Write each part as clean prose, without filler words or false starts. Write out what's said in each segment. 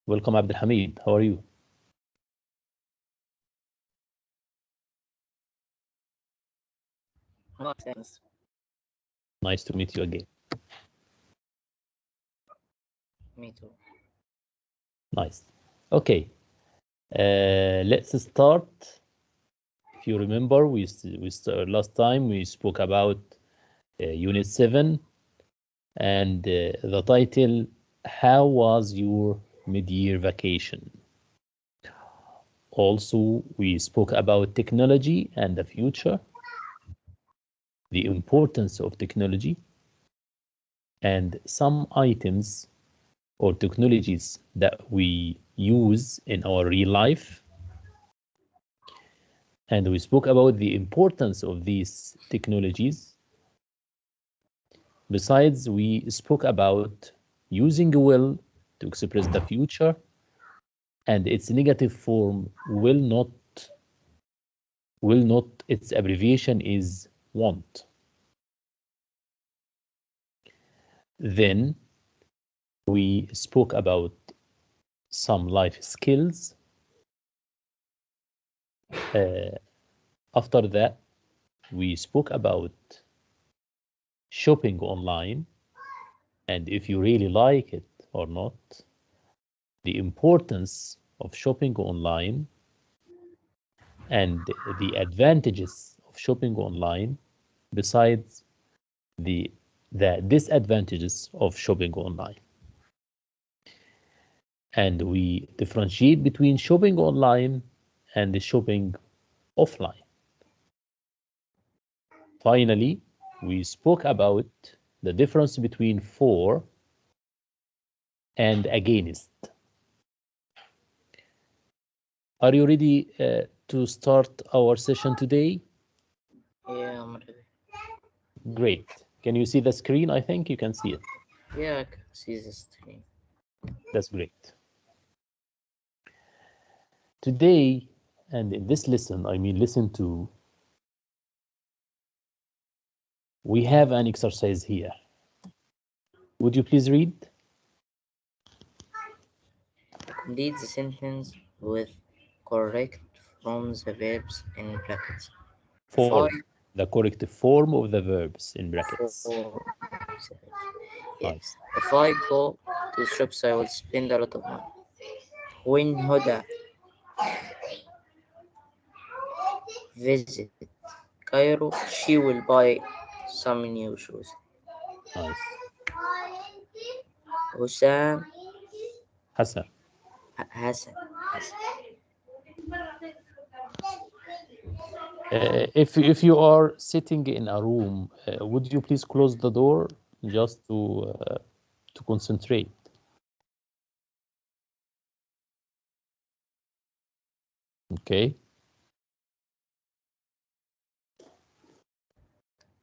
Welcome, Abdul Hamid. How are you? Oh, thanks. Nice to meet you again. Me too. Nice. Okay. Let's start. If you remember, last time we spoke about Unit 7 and the title, How was your mid-year vacation? Also, we spoke about technology and the future, the importance of technology, and some items or technologies that we use in our real life. And we spoke about the importance of these technologies. Besides, we spoke about using will to express the future, and its negative form will not, its abbreviation is want. Then we spoke about some life skills. After that, we spoke about shopping online, and if you really like it or not, the importance of shopping online, and the advantages of shopping online, besides the disadvantages of shopping online. And we differentiate between shopping online and the shopping offline. Finally, we spoke about the difference between for and against. Are you ready to start our session today? Yeah, I'm ready. Great. Can you see the screen? I think you can see it. Yeah, I can see the screen. That's great. Today, and in this lesson, I mean listen to, we have an exercise here. Would you please read? Complete the sentence with correct from the verbs in brackets. Form. The correct form of the verbs in brackets. Yeah. Nice. If I go to the shops, I will spend a lot of money. When Huda visit Cairo, she will buy some new shoes. Nice. Hussam Hassan. Hassan. If you are sitting in a room, would you please close the door just to concentrate? Okay.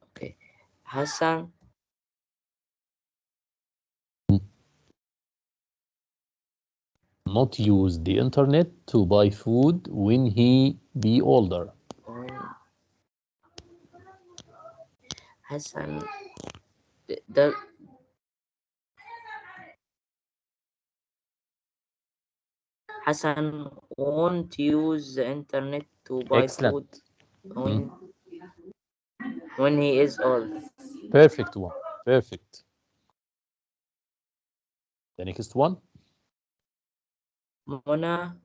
Okay. Hassan Not use the internet to buy food when he be older. Hassan Hassan won't use the internet to buy Excellent. food when he is old. Perfect one. Perfect. The next one. Mona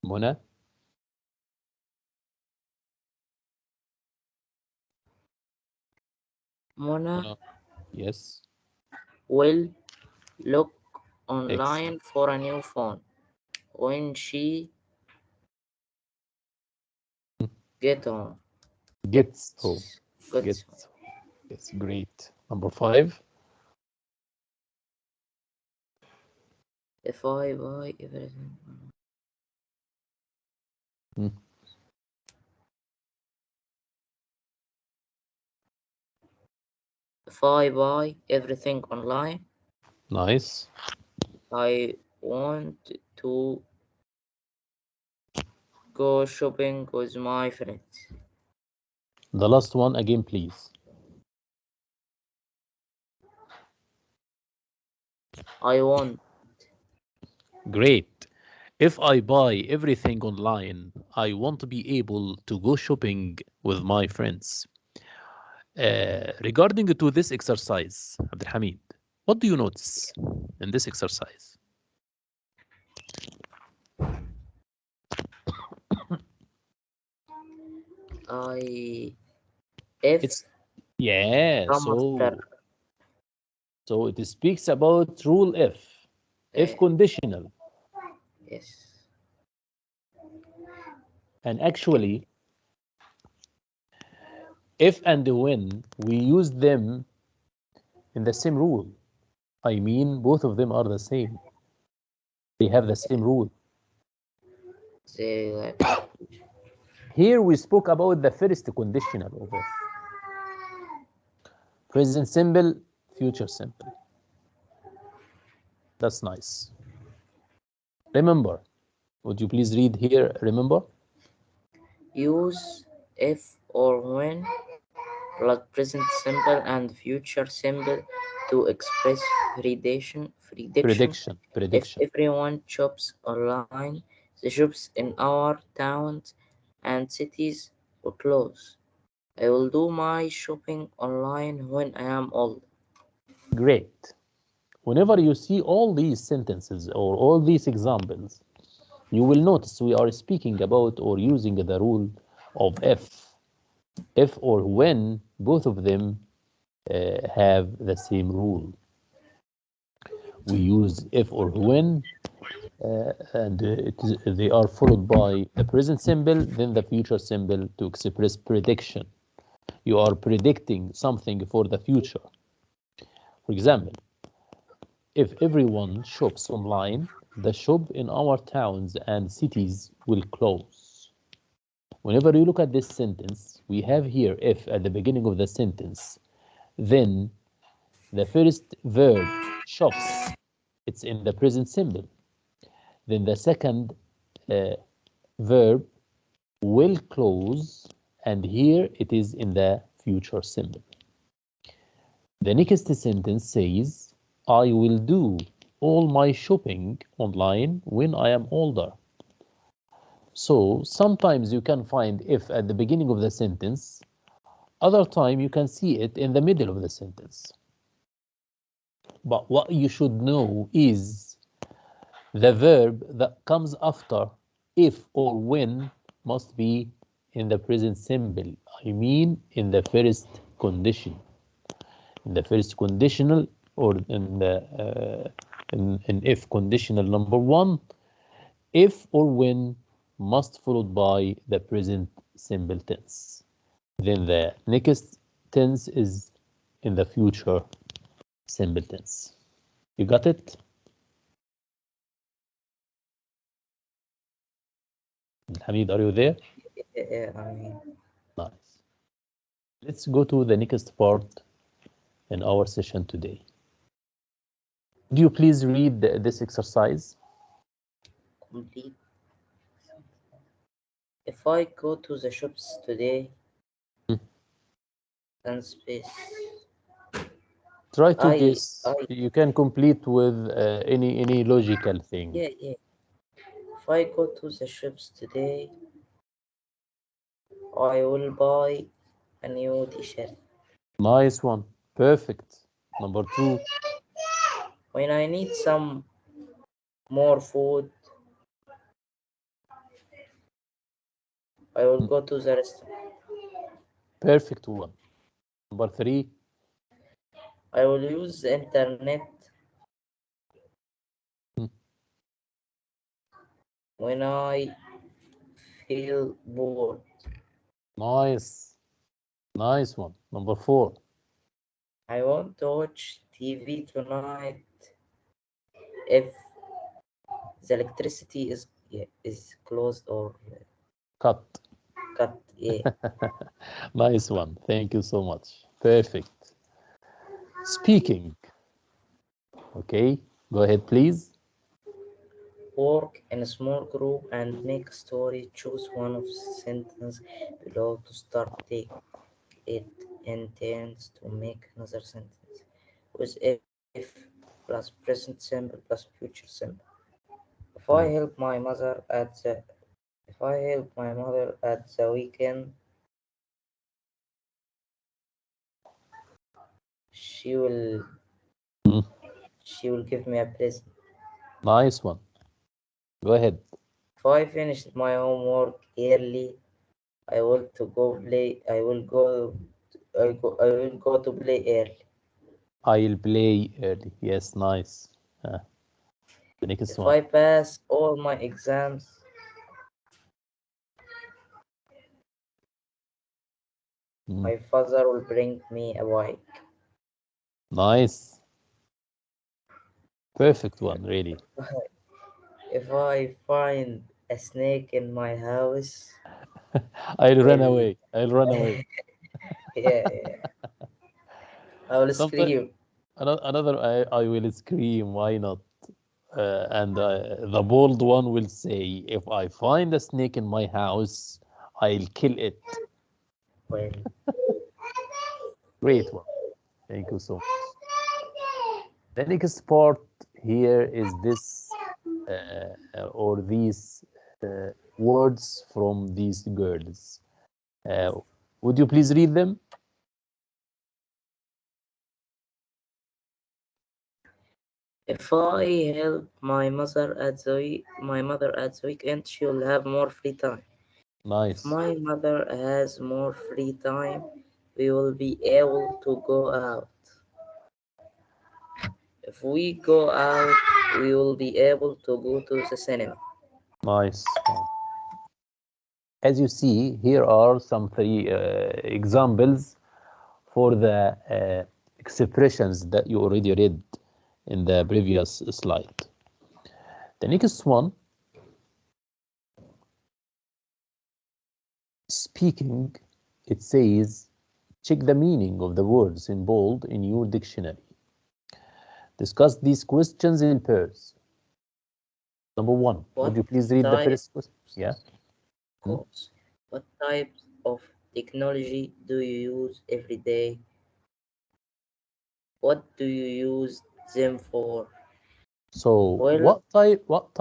Mona. Mona Yes. will look online Excellent. for a new phone when she gets home. Gets home. Gets home. Yes, great. Number 5. If I buy everything. If I buy everything online, Nice. I want to go shopping with my friends. The last one again, please. I want. Great. If I buy everything online, I want to be able to go shopping with my friends. Regarding to this exercise, Abdulhamid, what do you notice in this exercise? If Yeah, after so it speaks about rule if conditional. yes. And actually, if and when we use them in the same rule, I mean, both of them are the same. They have the same rule. They Here we spoke about the first conditional of if. Present simple, future simple. That's nice. Remember, would you please read here, remember? use if or when plus present simple and future simple to express prediction. If Prediction. everyone shops online, the shops in our towns and cities will close. I will do my shopping online when I am old. Great. Whenever you see all these sentences or all these examples, you will notice we are speaking about or using the rule of if or when, both of them have the same rule. We use if or when, and they are followed by the present simple, then the future simple to express prediction. You are predicting something for the future. For example, if everyone shops online, the shop in our towns and cities will close. Whenever you look at this sentence, we have here if at the beginning of the sentence. Then the first verb, shops, it's in the present simple. Then the second verb, will close, and here it is in the future simple. The next sentence says, I will do all my shopping online when I am older. So sometimes you can find if at the beginning of the sentence, other time you can see it in the middle of the sentence. But what you should know is the verb that comes after if or when must be in the present simple. I mean in the first condition. In the first conditional, or in the in if conditional number one, if or when must followed by the present simple tense. Then the next tense is in the future simple tense. You got it? Hamid, are you there? Nice. Let's go to the next part in our session today. Do you please read this exercise? Complete. If I go to the shops today, and space. Try to guess. You can complete with any logical thing. Yeah. If I go to the shops today, I will buy a new t-shirt. Nice one. Perfect. Number two. When I need some more food, I will go to the restaurant. Perfect one. Number three. I will use the internet when I feel bored. Nice. Nice one. Number four. I want to watch TV tonight if the electricity is closed or Cut. Yeah. Nice one. Thank you so much. Perfect. Speaking. Okay. Go ahead, please. Work in a small group and make a story. Choose one of the sentences below to start taking. it intends to make another sentence with if plus present simple plus future simple. If I help my mother at the weekend, she will give me a present. Nice one. Go ahead. If I finished my homework early, I will go to play early. I'll play early. Yes, nice. The next If one. I pass all my exams, my father will bring me a bike. Nice. Perfect one, really. If I find a snake in my house, I'll run away. I'll run away. yeah. I will Sometimes scream. another I will scream. Why not? And the bold one will say, if I find a snake in my house, I'll kill it. Well, Great one. Thank you so much. The next part here is this or these words from these girls. Would you please read them? if I help my mother at the weekend, she will have more free time. If Nice. my mother has more free time, we will be able to go out. If we go out, we will be able to go to the cinema. Nice. As you see, here are some three examples for the expressions that you already read in the previous slide. The next one, speaking, it says, check the meaning of the words in bold in your dictionary. Discuss these questions in pairs. Number one, would you please read the first question? Yeah. Of course. What types of technology do you use every day? What do you use them for? So Well, what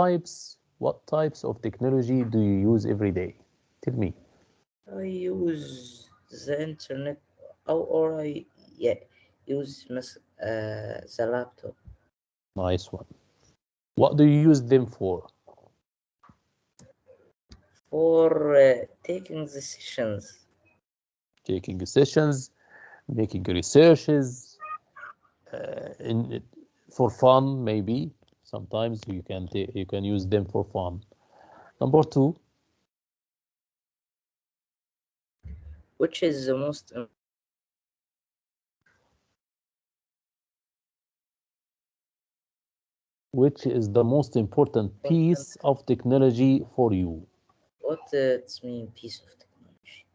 types of technology do you use every day? Tell me. I use the internet or I use the laptop Nice one. What do you use them for? for taking decisions. Taking sessions, making researches, for fun maybe. Sometimes you can use them for fun. Number two, Which is the most which is the most important piece of technology for you? what it's mean piece of technology?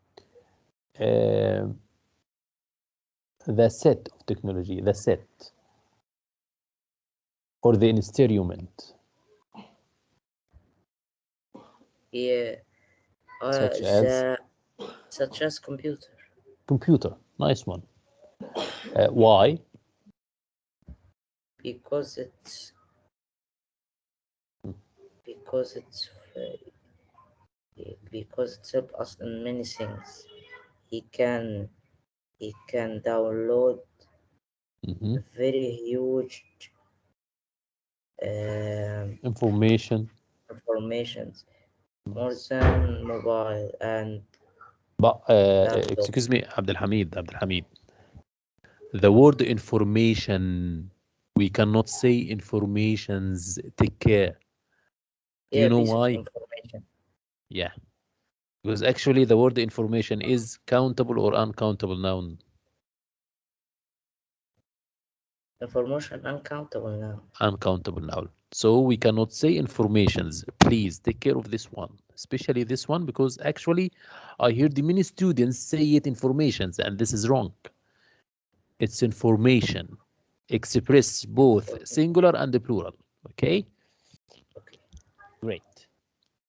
The set of technology, the set, or the instrument, Yeah, such as such as computer. computer. Nice one. Why? Because it's because it's because it helps us in many things. He can download very huge Information. informations more than mobile and But laptop. excuse me, Abdul Hamid. The word information, we cannot say informations. Take care. Do you Yeah, know piece of why? information. Yeah, because actually the word information is countable or uncountable noun. Information uncountable now. Uncountable noun. So we cannot say informations. Please take care of this one, especially this one, because actually I heard many students say it informations, and this is wrong. It's information. Express both singular and the plural. Okay? Okay. Great.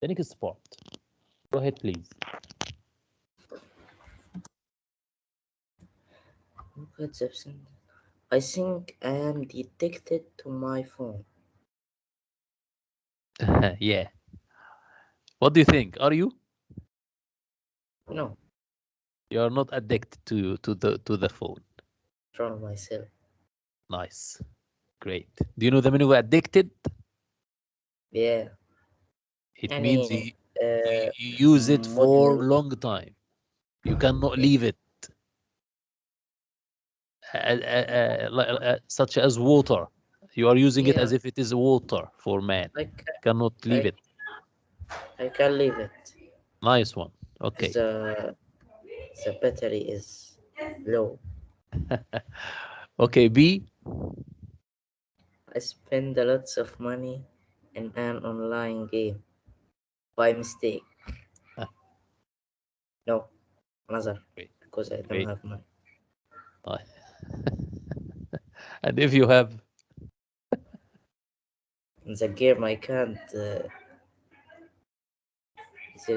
The next part. Go ahead, please. What's absent? I think I am addicted to my phone. Yeah. What do you think? Are you? No, You are not addicted to the phone. from myself. Nice. Great. Do you know the meaning of addicted? Yeah. It means يعني you use it for مدمن. long time. You cannot Yeah. leave it. Such as water. You are using it Yeah. as if it is water for man. I can, Cannot leave I, it. I can leave it. Nice one. Okay. The battery is low. Okay, B. I spend a lots of money in an online game by mistake. Ah, No, another, great, because I don't great. have money. Nice. And if you have, In the game, I can't. There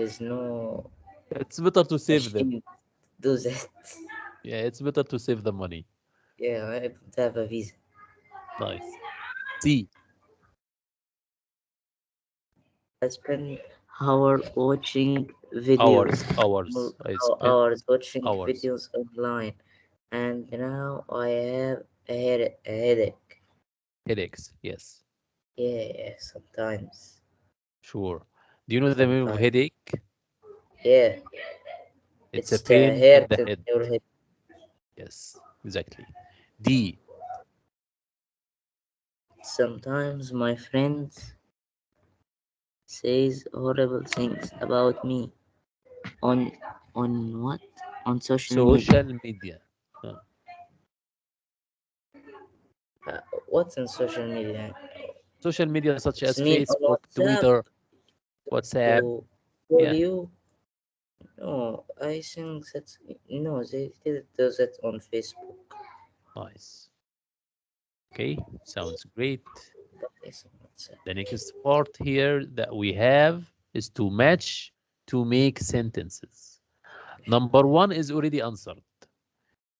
is no it's better to save them. machine to do that. Yeah, it's better to save the money. Yeah, I don't have a visa. Nice. C. I spend hours watching Hours, videos, hours. I spent hours watching hours. videos online, and now I have a headache. Headaches. Yes, Yeah, sometimes, sure. Do you know the meaning of sometimes. headache? Yeah, It's a it's the pain in hurt the in head. your head. Yes, exactly. D. Sometimes my friends says horrible things about me on what? On social media. Social media. Uh, what's on social media? Social media such It's as mean on Facebook, WhatsApp Twitter, WhatsApp. to call Yeah, you. No, I think that's no. They did do that on Facebook. nice. Okay, sounds great. But it's on WhatsApp. The next part here that we have is to match to make sentences. Number one is already answered.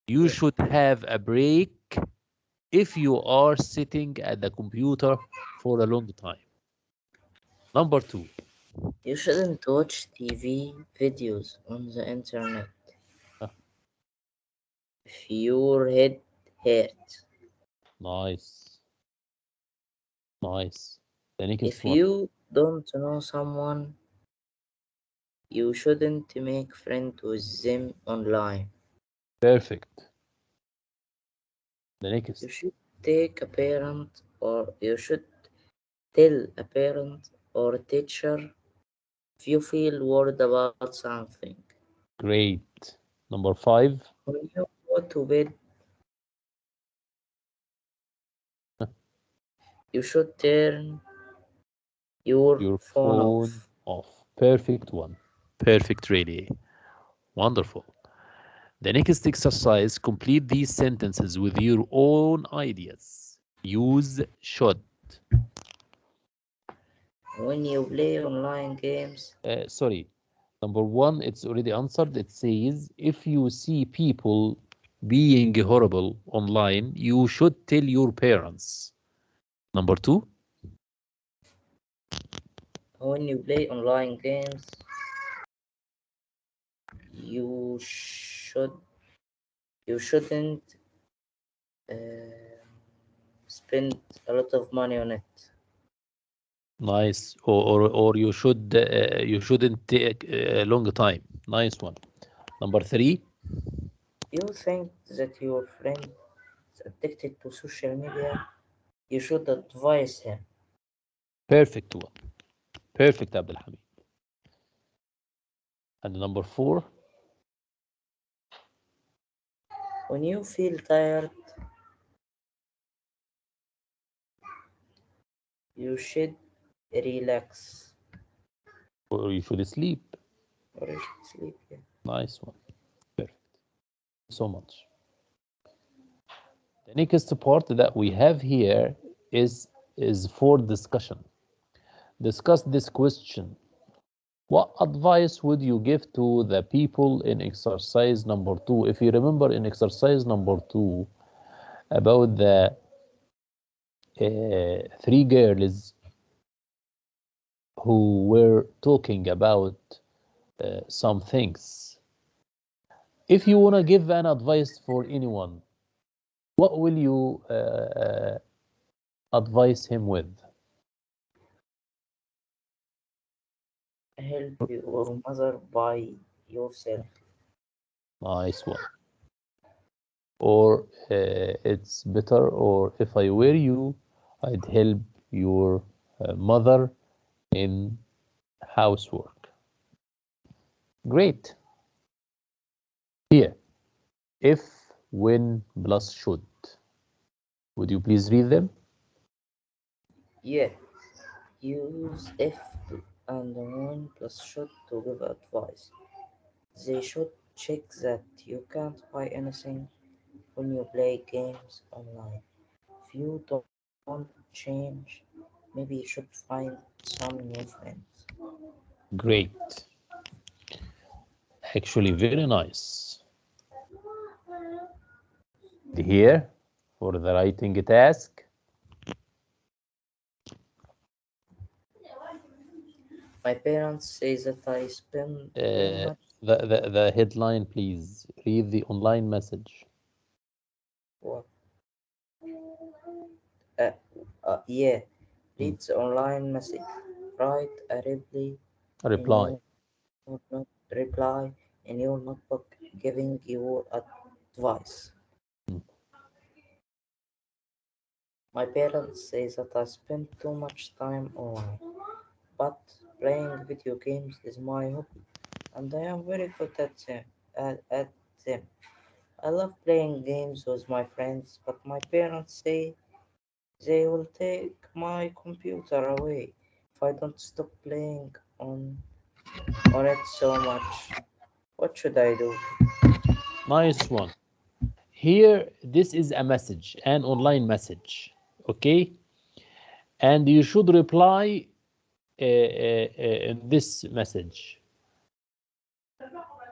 You Yeah. should have a break if you are sitting at the computer for a long time. Number two, You shouldn't watch TV videos on the internet ah, if your head hurts. nice, nice. The next If one, you don't know someone, you shouldn't make friends with them online. perfect. The next, You should take a parent or you should tell a parent or a teacher if you feel worried about something. great. Number five, When you go to bed, you should turn your your phone phone off. off. Perfect one. Perfect, really. Wonderful. The next exercise, complete these sentences with your own ideas. Use should. When you play online games, Sorry. Number one, it's already answered. It says, if you see people being horrible online, you should tell your parents. Number two, when you play online games, you should you shouldn't uh, spend a lot of money on it. nice. Or you shouldn't take a long time. Nice one. Number three, You think that your friend is addicted to social media, you should advise him. perfect one. Perfect, Abdulhamid. And number four, When you feel tired, you should relax or you should sleep. or you should sleep. Yeah. Nice one. Perfect. So much. The next part that we have here is for discussion. Discuss this question. What advice would you give to the people in exercise number 2? If you remember in exercise number 2 about the 3 girls who were talking about some things. If you want to give an advice for anyone, what will you advise him with? Help your mother by yourself. Nice one. Or it's better, or if I were you, I'd help your mother in housework. Great. Here, if, when, plus should. Would you please read them? Yeah. Use if and when plus should to give advice. They should check that you can't buy anything when you play games online. If you don't change, maybe you should find some new friends. Great. Actually, very nice. Here, for the writing task, My parents say that I spend too much. the headline, please. Read the online message. What? Uh, yeah. Hmm. Read the online message. Write a in Reply. your reply in your notebook, giving your advice. Hmm. My parents say that I spend too much time online, but playing video games is my hobby, and I am very good at them. At them. I love playing games with my friends, but my parents say they will take my computer away if I don't stop playing on it so much. What should I do? Nice one. Here, this is a message, an online message. Okay? And you should reply in this message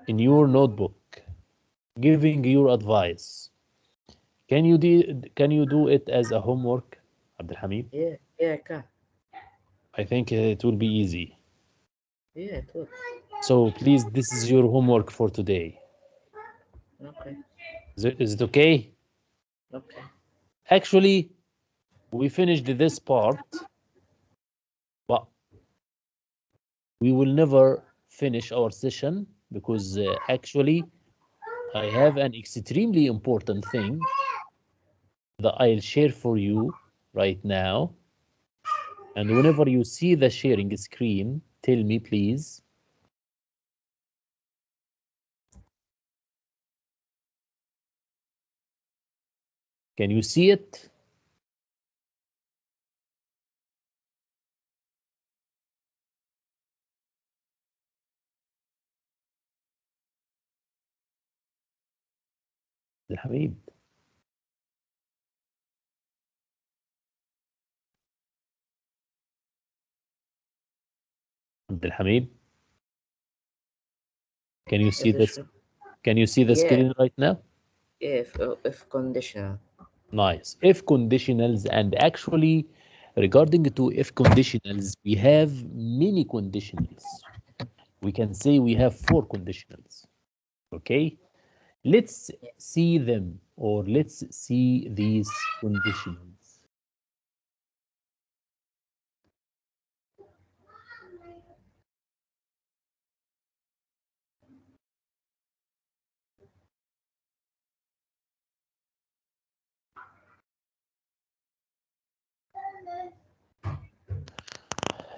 in your notebook, giving your advice. Can you do it as a homework, Abdulhamid? Yeah, I can. I think it will be easy. Yeah, it will. So please, this is your homework for today. Okay, Is it okay? okay. Actually, we finished this part, but we will never finish our session because actually I have an extremely important thing that I'll share for you right now. And whenever you see the sharing screen, tell me please. Can you see it? الحميد. Abdulhamid, can you see If this? it's, Can you see the yeah, screen right now? yeah, if conditional. Nice. If conditionals, and actually, regarding to if conditionals, we have many conditionals. We can say we have 4 conditionals. Okay? Let's see them, or let's see these conditionals.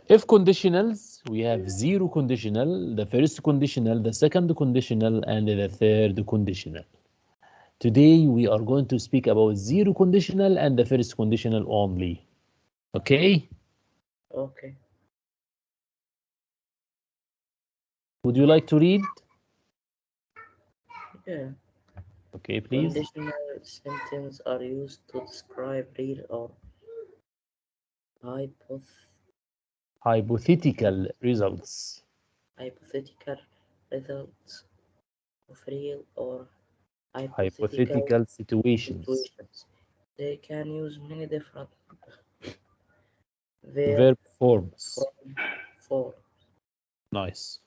If conditionals, we have 0 conditional, the first conditional, the second conditional, and the third conditional. Today, we are going to speak about 0 conditional and the first conditional only. Okay? Okay. Would you like to read? Yeah. Okay, please. Conditional sentences are used to describe real or hypoth Hypothetical results. hypothetical results of real or Hypothetical situations. They can use many different Verb forms. forms. Nice.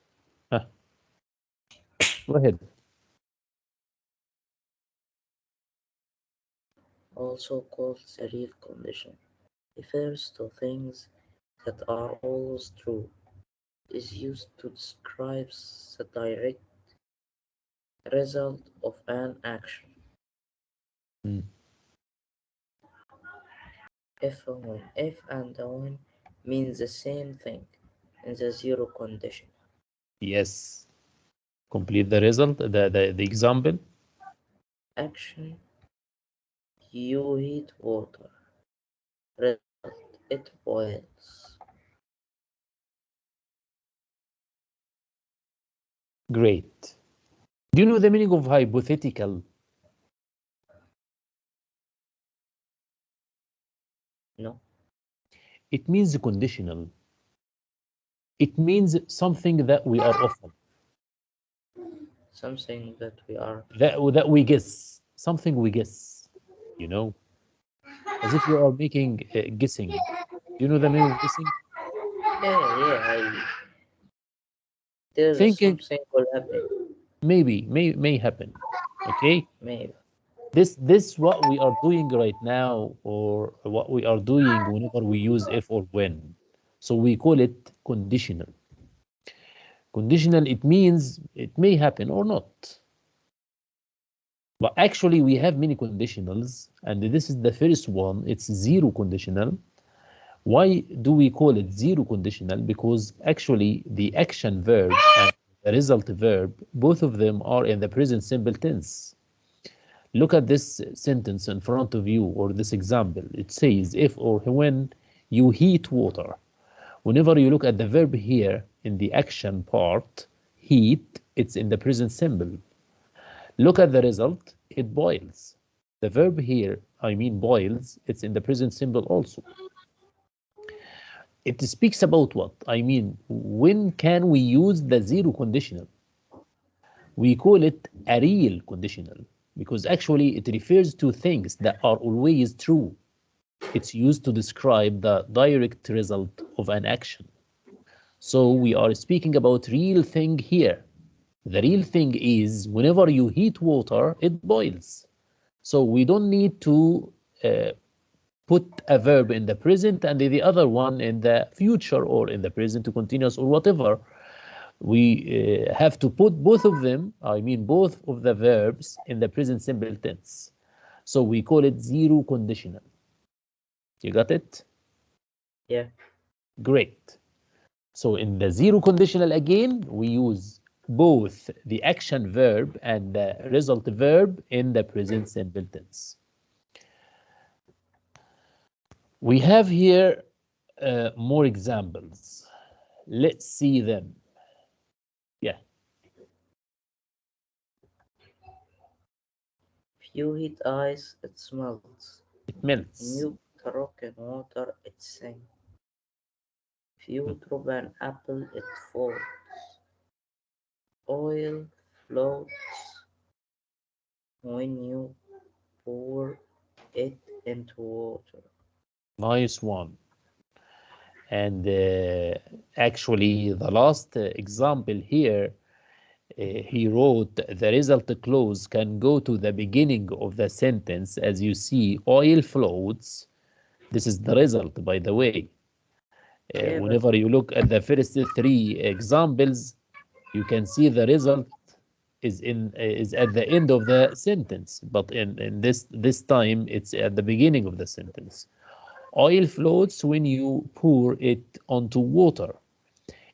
Huh. Go ahead. Also called the real condition, refers to things that are always true, is used to describe the direct result of an action. Mm. If and when means the same thing in the zero condition. Yes. Complete the result, the example. Action, you heat water. Result, it boils. Great. Do you know the meaning of hypothetical? No, It means conditional. It means something that we are often, something that we are. that we guess, something we guess, you know, as if you are making guessing. Do you know the meaning of guessing? Yeah. There's Thinking something will happen. maybe may happen. Okay, Maybe. this what we are doing right now, or what we are doing whenever we use if or when. So we call it conditional. Conditional, it means it may happen or not. But actually, we have many conditionals, and this is the first one. It's zero conditional. Why do we call it zero conditional? Because actually, the action verb and the result verb, both of them are in the present simple tense. Look at this sentence in front of you, or this example. It says, if or when you heat water. Whenever you look at the verb here in the action part, heat, it's in the present simple. Look at the result, it boils. The verb here, I mean boils, it's in the present simple also. It speaks about what? I mean, when can we use the zero conditional? We call it a real conditional because actually it refers to things that are always true. It's used to describe the direct result of an action. So we are speaking about real thing here. The real thing is whenever you heat water, it boils. So we don't need to uh, put a verb in the present and the other one in the future or in the present continuous or whatever. We have to put both of them, I mean both of the verbs, in the present simple tense. So we call it zero conditional. You got it? Yeah. Great. So in the zero conditional again, we use both the action verb and the result verb in the present simple tense. We have here more examples. Let's see them. Yeah, If you heat ice, it melts. it When melts. you put a rock in water, it sinks. If you drop an apple, it falls. Oil floats when you pour it into water. Nice one. And actually, the last example here, he wrote the result clause can go to the beginning of the sentence. As you see, oil floats. This is the result, by the way. Yeah, but Whenever you look at the first three examples, you can see the result is at the end of the sentence, but in this time it's at the beginning of the sentence. Oil floats when you pour it onto water.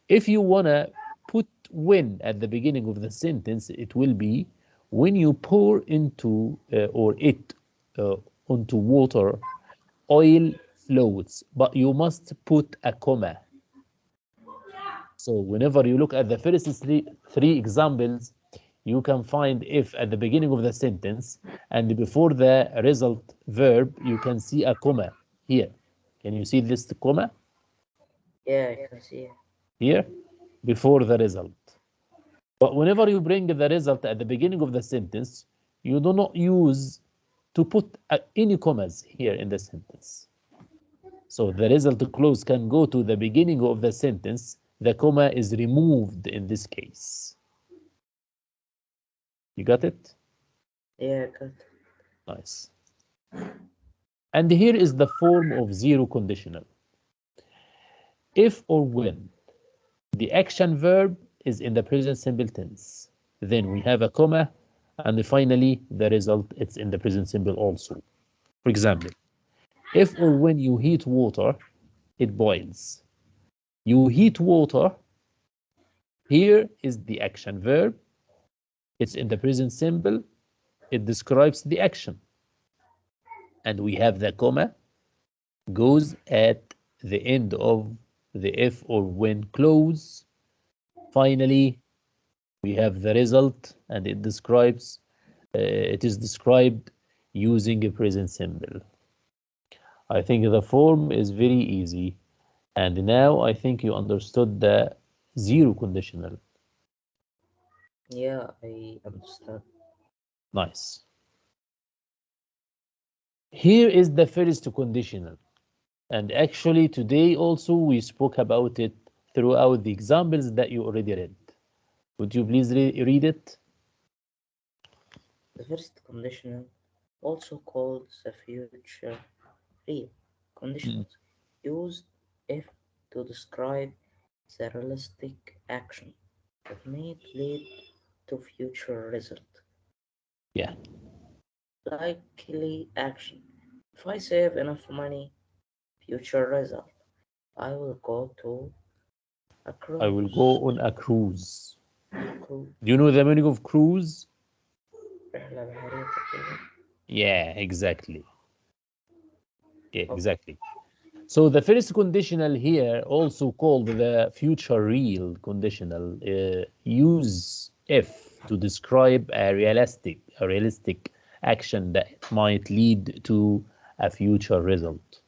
If you wanna put when at the beginning of the sentence, it will be when you pour into or it onto water, oil floats, but you must put a comma. So whenever you look at the first three examples, you can find if at the beginning of the sentence, and before the result verb, you can see a comma here. Can you see this comma yeah, I can see it. here? before the result. But whenever you bring the result at the beginning of the sentence, you do not use to put any commas here in the sentence. So the result clause can go to the beginning of the sentence. The comma is removed in this case. You got it? Yeah, got it. Nice. And here is the form of zero conditional. If or when the action verb is in the present simple tense, then we have a comma, and finally the result it's in the present simple also. For example, if or when you heat water, it boils. You heat water, here is the action verb. It's in the present simple. It describes the action. And we have the comma goes at the end of the if or when clause. Finally, we have the result, and it describes, it is described using a present simple. I think the form is very easy. And now I think you understood the zero conditional. Yeah, I understand. Nice. Here is the first conditional. And actually today also we spoke about it throughout the examples that you already read. Would you please read it? The first conditional, also called the future real conditionals, used if to describe the realistic action that may lead to future result. Yeah. Likely action. If I save enough money, future result, I will go to a cruise. I will go on a cruise. Cruise. Do you know the meaning of cruise? رحلة بحرية تقريبا. Yeah, exactly. Yeah, Okay. exactly. So the first conditional here, also called the future real conditional, use if to describe a realistic action that might lead to a future result.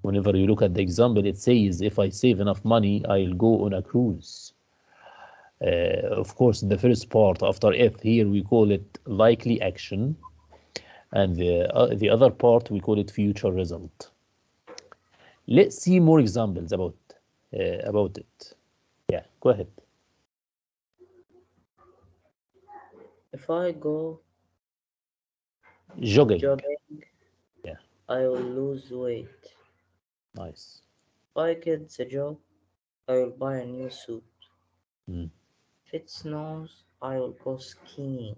Whenever you look at the example, it says, if I save enough money, I'll go on a cruise. Of course, the first part after if here, we call it likely action. And the other part, we call it future result. Let's see more examples about it. Yeah, go ahead. If I go Jogging. Yeah, I will lose weight. nice. If I get the job, I will buy a new suit. Mm, If it snows, I will go skiing.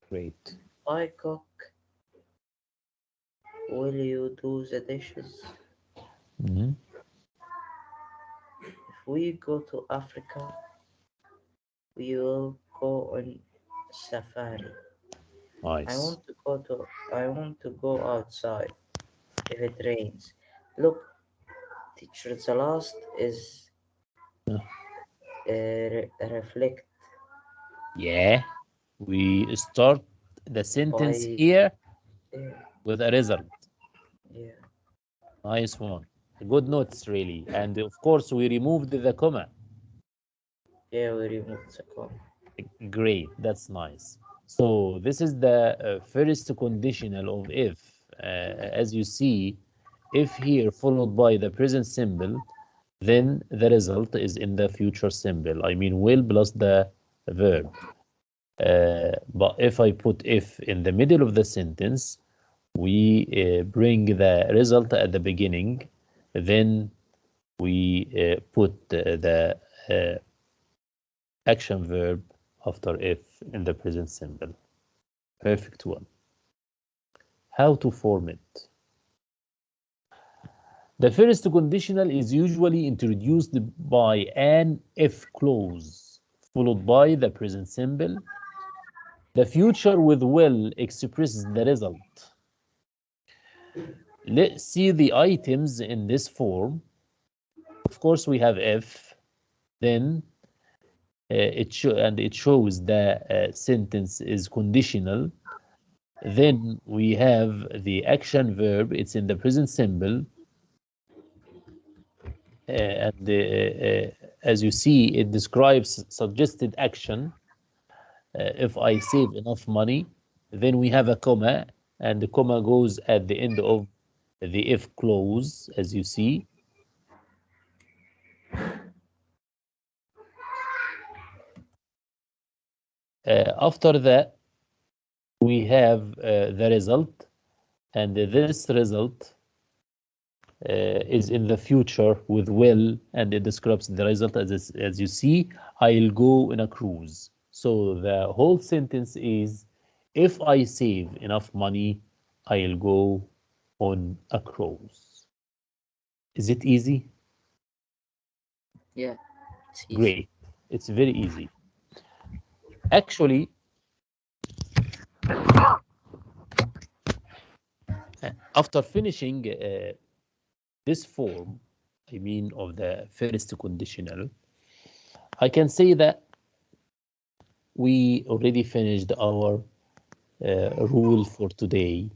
great. If I cook, will you do the dishes? Mhm. If we go to Africa, we will go on safari. I Nice. want to go outside if it rains. Look, teacher, the last is reflect Yeah, we start the sentence by here yeah, with a result. yeah, Nice one. Good notes, really. And of course, we removed the comma. yeah, we remove the comma. Great, that's nice. So this is the first conditional of if. As you see, if here followed by the present symbol, then the result is in the future symbol. I mean will plus the verb. But if I put if in the middle of the sentence, we bring the result at the beginning, then we put the action verb after if in the present simple. Perfect one. How to form it? The first conditional is usually introduced by an if clause, followed by the present simple. The future with will expresses the result. Let's see the items in this form. Of course, we have if, then it shows the sentence is conditional. Then we have the action verb, it's in the present simple, and as you see, it describes suggested action. If I save enough money, then we have a comma, and the comma goes at the end of the if clause, as you see. After that, we have the result, and this result is in the future with will, and it describes the result as you see. I'll go in a cruise. So the whole sentence is, if I save enough money, I'll go on a cruise. Is it easy? Yeah, it's easy. Great. It's very easy. Actually, after finishing this form, I mean of the first conditional, I can say that we already finished our rule for today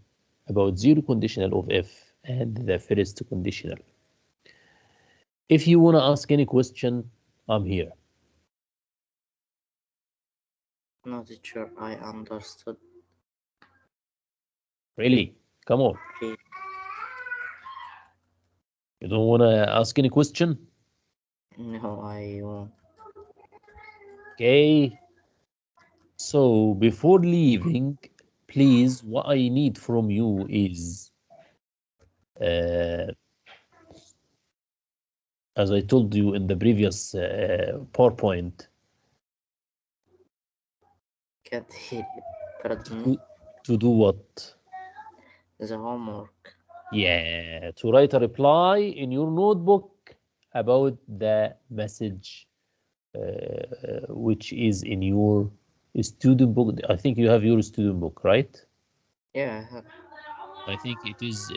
about zero conditional of if and the first conditional. If you want to ask any question, I'm here. No, teacher, I understood. Really? Come on. Okay. You don't want to ask any question? No, I won't. Okay. So before leaving, please, what I need from you is, as I told you in the previous PowerPoint, Can't hear you. Pardon me. to do what? The homework. Yeah, to write a reply in your notebook about the message which is in your student book. I think you have your student book, right? Yeah, I have. I think it is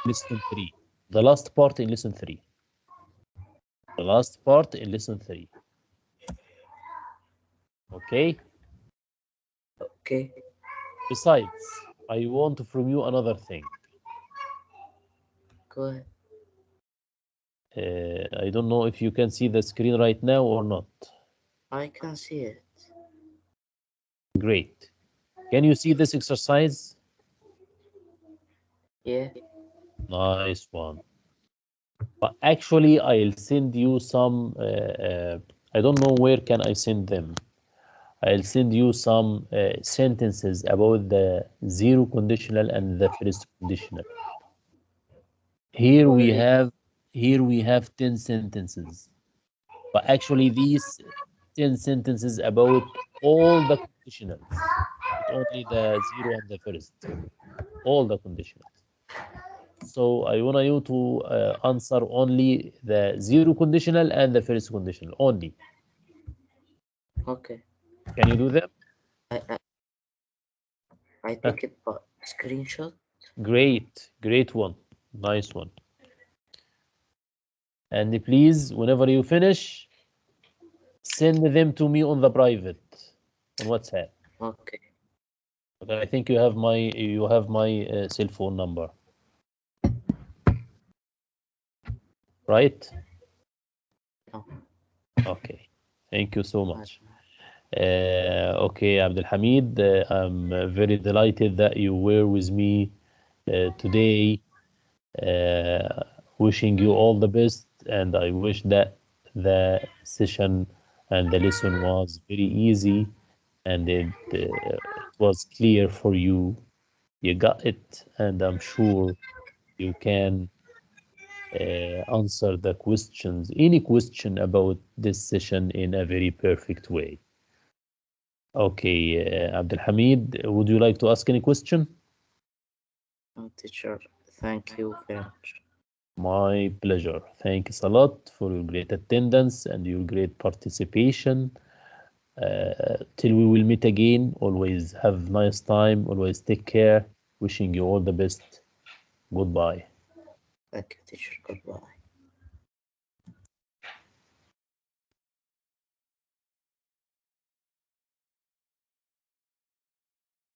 lesson 3. The last part in lesson 3. The last part in lesson 3. Okay? Okay. Besides, I want from you another thing. Go ahead. I don't know if you can see the screen right now or not. I can see it. Great. Can you see this exercise? Yeah. Nice one. But actually, I'll send you some, I don't know where can I send them. I'll send you some sentences about the zero conditional and the first conditional. Here we have 10 sentences. But actually these 10 sentences about all the conditionals, not only the zero and the first, all the conditionals. So I want you to answer only the zero conditional and the first conditional only. Okay. Can you do them? I take it by screenshot. Great one. Nice one. And please, whenever you finish, send them to me on the private, on WhatsApp. Okay. Okay, I think you have my cell phone number, right? No. Okay. Thank you so much. Okay, Abdul Hamid, I'm very delighted that you were with me today. Wishing you all the best, and I wish that the session and the lesson was very easy, and it was clear for you. You got it, and I'm sure you can answer the questions, any question about this session in a very perfect way. Okay, Abdul Hamid, would you like to ask any question? No, teacher. Thank you very much. My pleasure. Thanks a lot for your great attendance and your great participation. Till we will meet again, always have nice time, always take care. Wishing you all the best. Goodbye. Thank you, teacher. Goodbye.